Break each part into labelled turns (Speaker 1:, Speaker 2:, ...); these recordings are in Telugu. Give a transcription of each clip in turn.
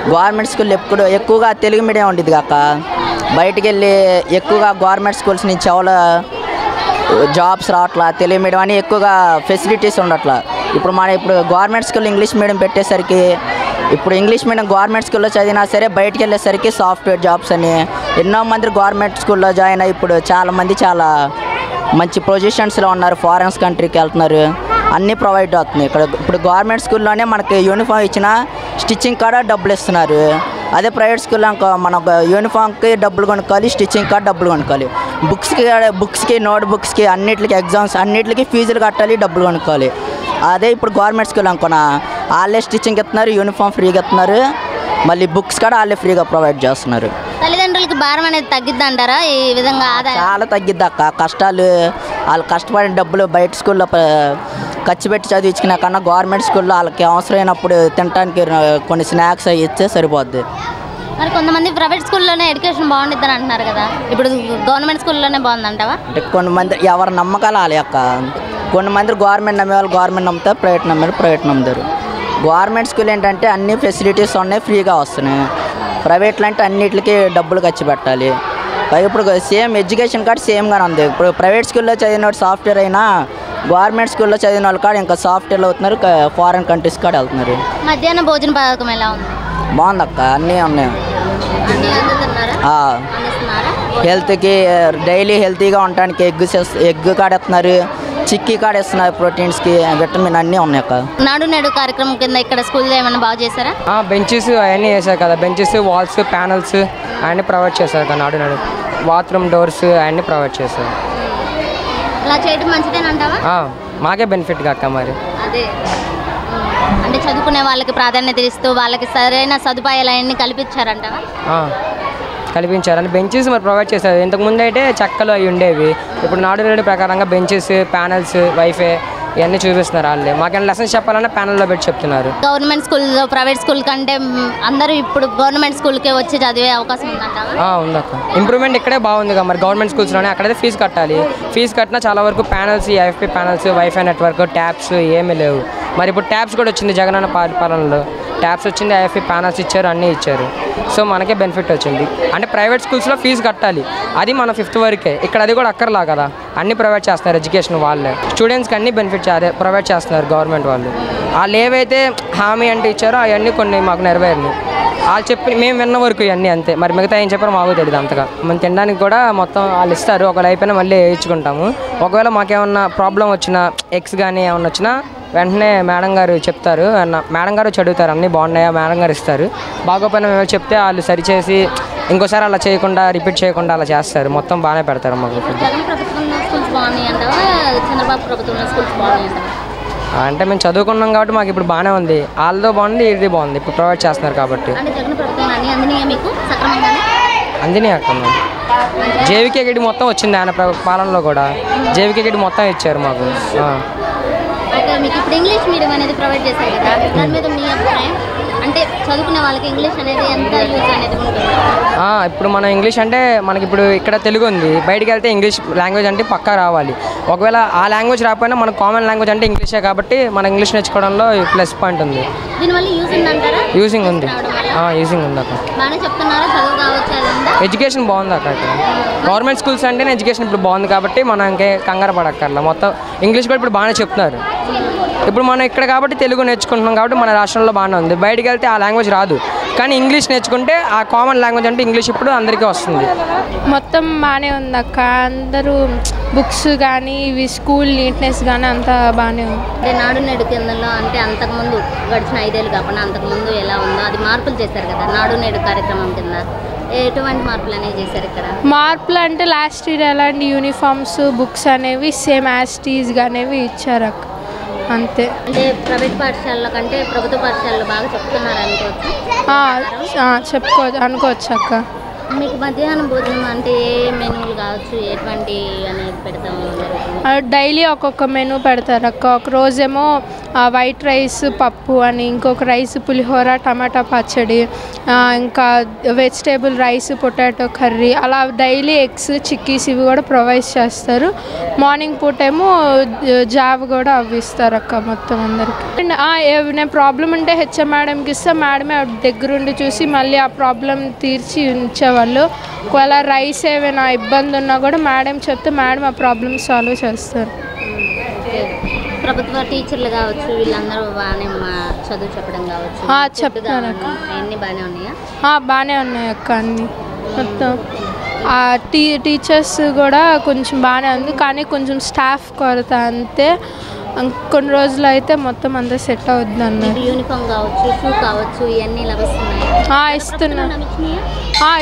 Speaker 1: గవర్నమెంట్ స్కూల్ ఎక్కువగా తెలుగు మీడియం ఉండేది కాక బయటికి వెళ్ళి ఎక్కువగా గవర్నమెంట్ స్కూల్స్ నుంచి ఎవరు జాబ్స్ రావట్లా, తెలుగు మీడియం అని ఎక్కువగా ఫెసిలిటీస్ ఉండట్లా. ఇప్పుడు గవర్నమెంట్ స్కూల్ ఇంగ్లీష్ మీడియం పెట్టేసరికి ఇప్పుడు ఇంగ్లీష్ మీడియం గవర్నమెంట్ స్కూల్లో చదివినా సరే బయటికి వెళ్ళేసరికి సాఫ్ట్వేర్ జాబ్స్ అని ఎన్నో మంది గవర్నమెంట్ స్కూల్లో జాయిన్ అయ్యి ఇప్పుడు చాలామంది చాలా మంచి పొజిషన్స్లో ఉన్నారు, ఫారెన్స్ కంట్రీకి వెళ్తున్నారు, అన్నీ ప్రొవైడ్ అవుతున్నాయి. ఇప్పుడు గవర్నమెంట్ స్కూల్లోనే మనకి యూనిఫామ్ ఇచ్చిన స్టిచ్చింగ్ కూడా డబ్బులు ఇస్తున్నారు. అదే ప్రైవేట్ స్కూల్లో మన యూనిఫామ్కి డబ్బులు కొనుక్కోవాలి, స్టిచ్చింగ్ కూడా డబ్బులు కొనుక్కోవాలి, బుక్స్కి నోట్ బుక్స్కి అన్నిటికి ఎగ్జామ్స్ అన్నిటికి ఫీజులు కట్టాలి, డబ్బులు కొనుక్కోవాలి. అదే ఇప్పుడు గవర్నమెంట్ స్కూల్ అనుకున్నా వాళ్ళే స్టిచ్చింగ్ ఇస్తున్నారు, యూనిఫామ్ ఫ్రీగా ఇస్తున్నారు, మళ్ళీ బుక్స్ కూడా వాళ్ళే ఫ్రీగా ప్రొవైడ్ చేస్తున్నారు.
Speaker 2: తల్లిదండ్రులకి భారం అనేది తగ్గిద్ది అంటారా? ఈ విధంగా
Speaker 1: చాలా తగ్గిద్ది అక్క. కష్టాలు వాళ్ళు కష్టపడిన డబ్బులు బయట స్కూల్లో ఖర్చు పెట్టి చదివించుకున్న కన్నా గవర్నమెంట్ స్కూల్లో వాళ్ళకి అవసరమైనప్పుడు తినడానికి కొన్ని స్నాక్స్ అవి ఇస్తే సరిపోద్ది.
Speaker 2: మరి కొంతమంది ప్రైవేట్ స్కూల్లోనే ఎడ్యుకేషన్ బాగుండిద్దని అంటున్నారు కదా, ఇప్పుడు గవర్నమెంట్ స్కూల్లోనే బాగుందంటావా?
Speaker 1: అంటే కొంతమంది ఎవరి నమ్మకాలు వాళ్ళ యొక్క, కొంతమంది గవర్నమెంట్ నమ్మేవాళ్ళు గవర్నమెంట్ నమ్ముతారు, ప్రైవేట్ నమ్మేవాళ్ళు ప్రైవేట్ నమ్ముతారు. గవర్నమెంట్ స్కూల్ ఏంటంటే అన్ని ఫెసిలిటీస్ ఉన్నాయి, ఫ్రీగా వస్తున్నాయి. ప్రైవేట్లు అంటే అన్నిటికీ డబ్బులు ఖర్చు పెట్టాలి. ఇప్పుడు సేమ్ ఎడ్యుకేషన్ కార్డు సేమ్గానే ఉంది. ఇప్పుడు ప్రైవేట్ స్కూల్లో చదివిన వాడు సాఫ్ట్వేర్ అయినా గవర్నమెంట్ స్కూల్లో చదివిన వాళ్ళు కాదు ఇంకా సాఫ్ట్వేర్లో అవుతున్నారు, ఫారెన్ కంట్రీస్ కాడ వెళ్తున్నారు.
Speaker 2: మధ్యాహ్న భోజన పథకం ఎలా ఉంది?
Speaker 1: బాగుంది అక్క, అన్నీ ఉన్నాయి. హెల్త్కి డైలీ హెల్తీగా ఉండటానికి ఎగ్ కాడ ఇస్తున్నారు, చిక్కీ కాడ ఇస్తున్నారు, ప్రోటీన్స్కి విటమిన్ అన్నీ ఉన్నాయి అక్క.
Speaker 2: నాడు నేడు కార్యక్రమం కింద ఇక్కడ స్కూల్లో ఏమైనా బాగా చేశారా?
Speaker 3: బెంచెస్ అవన్నీ వేసారు కదా, బెంచెస్ వాల్స్ ప్యానల్స్ అవన్నీ ప్రొవైడ్ చేశారు కదా. నాడు నేడు బాత్రూమ్ డోర్స్ అవన్నీ ప్రొవైడ్ చేశారు.
Speaker 2: అలా చేయడం మంచిదేనంటావా?
Speaker 3: మాకే బెనిఫిట్ కాక మరి.
Speaker 2: అదే అంటే చదువుకునే వాళ్ళకి ప్రాధాన్యత ఇస్తూ వాళ్ళకి సరైన సదుపాయాలు అవన్నీ కల్పించారంటావా?
Speaker 3: కల్పించారు. బెంచెస్ మరి ప్రొవైడ్ చేశారు. ఇంతకుముందు అయితే చెక్కలు అవి ఉండేవి, ఇప్పుడు నాడు నేడు ప్రకారంగా బెంచెస్ ప్యానల్స్ వైఫై ఇవన్నీ చూపిస్తున్నారు వాళ్ళే. మాకేమైనా లెసన్స్ చెప్పాలన్నా ప్యానల్లో పెట్టి చెప్తున్నారు.
Speaker 2: గవర్నమెంట్ స్కూల్లో ప్రైవేట్ స్కూల్ కంటే అందరూ ఇప్పుడు గవర్నమెంట్ స్కూల్కే వచ్చి చదివే అవకాశం ఉందంటావా?
Speaker 3: ఉందక్క. ఇంప్రూవ్మెంట్ ఇక్కడే బాగుంది కదా మరి గవర్నమెంట్ స్కూల్స్లోనే. అక్కడైతే ఫీజు కట్టాలి, ఫీజు కట్టినా చాలా వరకు panels IFP panels wifi network tabs ఏమీ లేవు. మరి ఇప్పుడు ట్యాబ్స్ కూడా వచ్చింది జగనన్న పాలనలో, ట్యాబ్స్ వచ్చింది, ఐఎఫ్పి ప్యానల్స్ ఇచ్చారు, అన్నీ ఇచ్చారు. సో మనకే బెనిఫిట్ వచ్చింది. అంటే ప్రైవేట్ స్కూల్స్లో ఫీజు కట్టాలి, అది మన 5th వరకే. ఇక్కడ అది కూడా అక్కర్లా కదా, అన్నీ ప్రొవైడ్ చేస్తున్నారు ఎడ్యుకేషన్ వాళ్ళే. స్టూడెంట్స్కి అన్నీ బెనిఫిట్ ప్రొవైడ్ చేస్తున్నారు గవర్నమెంట్ వాళ్ళు. వాళ్ళు ఏవైతే హామీ అంటే ఇచ్చారో అవన్నీ కొన్ని మాకు నెరవేరినాయి. వాళ్ళు చెప్పి మేము విన్న వరకు ఇవన్నీ అంతే. మరి మిగతా ఏం చెప్పారో మాకు తెలియదు అంతగా. మేము తినడానికి కూడా మొత్తం వాళ్ళు ఇస్తారు, ఒకవేళ అయిపోయినా మళ్ళీ వేయించుకుంటాము. ఒకవేళ మాకేమన్నా ప్రాబ్లం వచ్చినా ఎగ్స్ కానీ ఏమన్నా వచ్చినా వెంటనే మేడం గారు చెప్తారు, మేడం గారు చదువుతారు, అన్నీ బాగున్నాయా మేడం గారు ఇస్తారు. బాగోపోయినా మేము చెప్తే వాళ్ళు సరిచేసి ఇంకోసారి అలా చేయకుండా రిపీట్ చేయకుండా అలా చేస్తారు. మొత్తం బాగానే పెడతారు మాకు. అంటే మేము చదువుకున్నాం కాబట్టి మాకు ఇప్పుడు బాగానే ఉంది. వాళ్ళతో బాగుంది, ఇది బాగుంది, ఇప్పుడు ప్రొవైడ్ చేస్తున్నారు కాబట్టి. అందినీ అక్క. జేవికే గిడి మొత్తం వచ్చింది ఆయన పాలనలో కూడా, జేవికే గిడి మొత్తం ఇచ్చారు మాకు.
Speaker 2: ఇప్పుడు ఇంగ్లీష్ మీడియం అనేది ప్రొవైడ్ చేశారు కదా, దాని మీద మీ అభిప్రాయం? అంటే చదువుకునే వాళ్ళకి ఇంగ్లీష్ అనేది ఎంత యూజ్ అనేది ఉంటుంది?
Speaker 3: ఇప్పుడు మన ఇంగ్లీష్ అంటే మనకి ఇప్పుడు ఇక్కడ తెలుగు ఉంది, బయటికి వెళ్తే ఇంగ్లీష్ లాంగ్వేజ్ అంటే పక్కా రావాలి. ఒకవేళ ఆ లాంగ్వేజ్ రాకపోయినా మనకు కామన్ లాంగ్వేజ్ అంటే ఇంగ్లీషే కాబట్టి మన ఇంగ్లీష్ నేర్చుకోవడంలో ప్లస్ పాయింట్ ఉంది.
Speaker 2: దీనివల్ల యూజ్ ఉందంటారా?
Speaker 3: యూజింగ్ ఉంది, యూజింగ్ ఉంది అక్క.
Speaker 2: బాగానే చెప్తున్నారా? చదువు కావచ్చు,
Speaker 3: ఎడ్యుకేషన్ బాగుంది అక్క. ఇక్కడ గవర్నమెంట్ స్కూల్స్ అంటేనే ఎడ్యుకేషన్ ఇప్పుడు బాగుంది కాబట్టి మనం ఇంకే కంగారు పడక్కర్లా. మొత్తం ఇంగ్లీష్ కూడా ఇప్పుడు బాగానే చెప్తున్నారు. ఇప్పుడు మనం ఇక్కడ కాబట్టి తెలుగు నేర్చుకుంటున్నాం కాబట్టి మన రాష్ట్రంలో బాగానే ఉంది. బయటికి వెళ్తే ఆ లాంగ్వేజ్ రాదు, కానీ ఇంగ్లీష్ నేర్చుకుంటే ఆ కామన్ లాంగ్వేజ్ అంటే ఇంగ్లీష్ ఇప్పుడు అందరికీ వస్తుంది.
Speaker 4: మొత్తం బాగానే ఉంది అక్క. అందరూ బుక్స్ కానీ ఇవి స్కూల్ నీట్నెస్ కానీ అంతా బాగానే ఉంది.
Speaker 2: అంటే నాడు నేడు కేంద్రంలో అంటే అంతకుముందు గడిచిన 5 ఏళ్ళు కాకుండా అంతకుముందు ఎలా ఉందో అది మార్పులు చేశారు కదా నాడు నేడు కార్యక్రమం కింద. ఎటువంటి మార్పులు అనేవి చేశారు ఇక్కడ?
Speaker 4: మార్పులు అంటే లాస్ట్ ఇయర్ ఎలాంటి యూనిఫామ్స్ బుక్స్ అనేవి సేమ్ యాజ్ టీజ్గా అనేవి ఇచ్చారు అక్క, అంతే.
Speaker 2: అంటే ప్రైవేట్ పాఠశాలలో కంటే ప్రభుత్వ పాఠశాలలో బాగా చెప్తున్నారు
Speaker 4: అనుకోవచ్చు అక్క.
Speaker 2: మీకు మధ్యాహ్నం భోజనం అంటే ఏ మెనూలు కావచ్చు, ఎటువంటి అనేది పెడతాము?
Speaker 4: డైలీ ఒక్కొక్క మెనూ పెడతారు అక్క. ఒక రోజేమో వైట్ రైస్ పప్పు అని, ఇంకొక రైస్ పులిహోర టమాటా పచ్చడి, ఇంకా వెజిటేబుల్ రైస్ పొటాటో కర్రీ, అలా డైలీ ఎగ్స్ చిక్కీస్ ఇవి కూడా ప్రొవైడ్ చేస్తారు. మార్నింగ్ పూట ఏమో జాబ్ కూడా అవి ఇస్తారు అక్క మొత్తం అందరికి. అండ్ ఏమైనా ప్రాబ్లం ఉంటే హెచ్ఎం మేడంకి ఇస్తే మేడమే దగ్గరుండి చూసి మళ్ళీ ఆ ప్రాబ్లం తీర్చి ఉంచేవాళ్ళు. ఒకవేళ రైస్ ఏమైనా ఇబ్బంది ఉన్నా కూడా మేడం చెప్తే మేడం ఆ ప్రాబ్లమ్ సాల్వ్ చేస్తారు.
Speaker 2: ప్రభుత్వ టీచర్లు కావచ్చు వీళ్ళందరూ బాగానే చదువు చెప్పడం కావచ్చు
Speaker 4: చెప్తాను అక్క.
Speaker 2: అన్నీ బాగానే ఉన్నాయా?
Speaker 4: బాగానే ఉన్నాయి అక్క అన్నీ మొత్తం. టీచర్స్ కూడా కొంచెం బాగానే ఉంది, కానీ కొంచెం స్టాఫ్ కొరత అంతే. కొన్ని రోజులు అయితే మొత్తం అంతా సెట్ అవుద్ది అన్నారు.
Speaker 2: యూనిఫామ్ కావచ్చు షూ కావచ్చు ఇవన్నీ లభిస్తున్నాయి.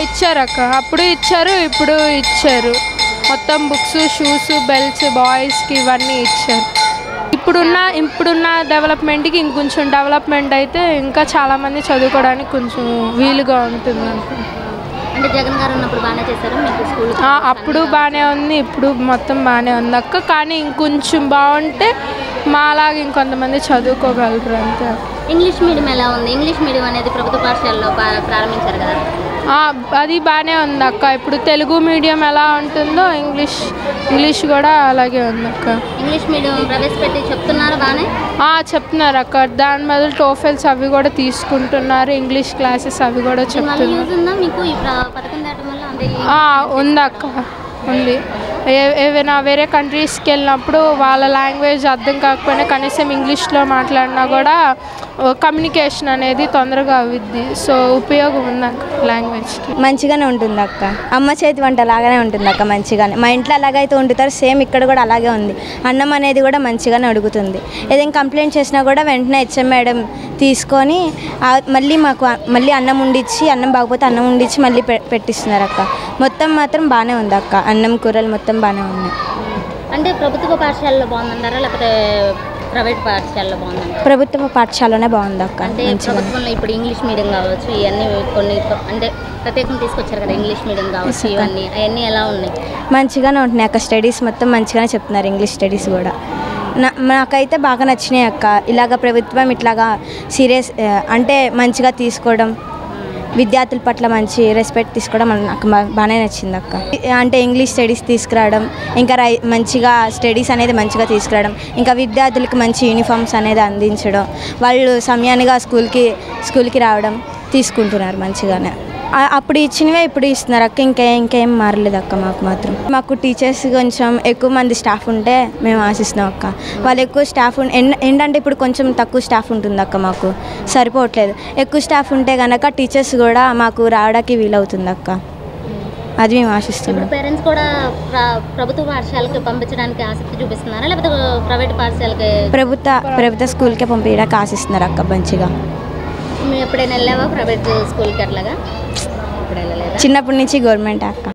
Speaker 4: ఇచ్చారు అక్క. అప్పుడు ఇచ్చారు, ఇప్పుడు ఇచ్చారు. మొత్తం బుక్స్ షూస్ బెల్ట్స్ బాయ్స్కి ఇవన్నీ ఇచ్చారు. ఇప్పుడున్న డెవలప్మెంట్కి ఇంకొంచెం డెవలప్మెంట్ అయితే ఇంకా చాలామంది చదువుకోవడానికి కొంచెం వీలుగా ఉంటుంది అనుకుంటున్నాను.
Speaker 2: అంటే జగన్ గారు ఉన్నప్పుడు బాగానే చేశారు మీకు స్కూల్?
Speaker 4: అప్పుడు బాగానే ఉంది, ఇప్పుడు మొత్తం బాగానే ఉంది అక్క. కానీ ఇంకొంచెం బాగుంటే మాలాగా ఇంకొంతమంది చదువుకోగలరు అంతే.
Speaker 2: ఇంగ్లీష్ మీడియం ఎలా ఉంది? ఇంగ్లీష్ మీడియం అనేది ప్రభుత్వ పాఠశాలలో ప్రారంభించారు కదా,
Speaker 4: అది బాగానే ఉంది అక్క. ఇప్పుడు తెలుగు మీడియం ఎలా ఉంటుందో ఇంగ్లీష్ కూడా అలాగే ఉంది అక్క.
Speaker 2: ఇంగ్లీష్ మీడియం ప్రవేశపెట్టి చెప్తున్నారు బాగానే?
Speaker 4: చెప్తున్నారు అక్క. దాని బదులు టోఫెల్స్ అవి కూడా తీసుకుంటున్నారు, ఇంగ్లీష్ క్లాసెస్ అవి కూడా చెప్తున్నారు.
Speaker 2: మీకు ఈ పథకం దాటం వల్ల
Speaker 4: ఉంది అక్క, ఉంది. ఏవైనా వేరే కంట్రీస్కి వెళ్ళినప్పుడు వాళ్ళ లాంగ్వేజ్ అర్థం కాకపోయినా కనీసం ఇంగ్లీష్లో మాట్లాడినా కూడా కమ్యూనికేషన్ అనేది తొందరగా అవుద్ది. సో ఉపయోగం ఉంది అక్క లాంగ్వేజ్కి.
Speaker 5: మంచిగానే ఉంటుంది అక్క. అమ్మ చేతి వంట లాగానే ఉంటుంది అక్క, మంచిగానే. మా ఇంట్లో అలాగైతే వండుతారు సేమ్ ఇక్కడ కూడా అలాగే ఉంది. అన్నం అనేది కూడా మంచిగానే అడుగుతుంది. ఏదైనా కంప్లైంట్ చేసినా కూడా వెంటనే హెచ్ఎం మేడం తీసుకొని మళ్ళీ అన్నం వండించి, అన్నం బాగపోతే అన్నం వండించి మళ్ళీ పెట్టిస్తున్నారు అక్క. మొత్తం మాత్రం బాగానే ఉంది అక్క. అన్నం కూరలు మొత్తం బాగానే ఉన్నాయి.
Speaker 2: అంటే ప్రభుత్వ పాఠశాలలో బాగుందంటారా లేకపోతే ప్రైవేట్ పాఠశాలలో బాగుందంటారా?
Speaker 5: ప్రభుత్వ పాఠశాలనే బాగుంది అక్క.
Speaker 2: అంటే ప్రభుత్వంలో ఇప్పుడు ఇంగ్లీష్ మీడియం కావచ్చు ఇవన్నీ కొన్ని అంటే ప్రత్యేకంగా తీసుకొచ్చారు కదా, ఇంగ్లీష్ మీడియం కావచ్చు ఇవన్నీ అవన్నీ ఎలా ఉన్నాయి?
Speaker 5: మంచిగానే ఉంటున్నాయి అక్క. స్టడీస్ మొత్తం మంచిగానే చెప్తున్నారు, ఇంగ్లీష్ స్టడీస్ కూడా. నాకైతే బాగా నచ్చినాయి అక్క. ఇలాగ ప్రభుత్వం ఇట్లాగా సీరియస్ అంటే మంచిగా తీసుకోవడం, విద్యార్థుల పట్ల మంచి రెస్పెక్ట్ తీసుకోవడం నాకు బాగానే నచ్చింది అక్క. అంటే ఇంగ్లీష్ స్టడీస్ తీసుకురావడం, ఇంకా మంచిగా స్టడీస్ అనేది మంచిగా తీసుకురావడం, ఇంకా విద్యార్థులకు మంచి యూనిఫామ్స్ అనేది అందించడం, వాళ్ళు సమయానిగా స్కూల్కి రావడం తీసుకుంటున్నారు మంచిగానే. అప్పుడు ఇచ్చినవే ఇప్పుడు ఇస్తున్నారు అక్క. ఇంకేం మారలేదు అక్క. మాకు టీచర్స్ కొంచెం ఎక్కువ మంది స్టాఫ్ ఉంటే మేము ఆశిస్తున్నాం అక్క. వాళ్ళు ఎక్కువ స్టాఫ్ ఏంటంటే ఇప్పుడు కొంచెం తక్కువ స్టాఫ్ ఉంటుంది అక్క, మాకు సరిపోవట్లేదు. ఎక్కువ స్టాఫ్ ఉంటే కనుక టీచర్స్ కూడా మాకు రావడానికి వీలవుతుంది అక్క. అది మేము ఆశిస్తున్నాం.
Speaker 2: పేరెంట్స్ కూడా ప్రభుత్వ పాఠశాలకు పంపించడానికి ఆసక్తి చూపిస్తున్నారా లేకపోతే ప్రైవేట్ పాఠశాలకి?
Speaker 5: ప్రభుత్వ స్కూల్కే పంపించడానికి ఆశిస్తున్నారు అక్క మంచిగా.
Speaker 2: మేము ఎప్పుడైనా వెళ్ళావా ప్రైవేట్ స్కూల్కి? అట్లాగా
Speaker 5: చిన్నప్పటి నుంచి గవర్నమెంట్ అక్క.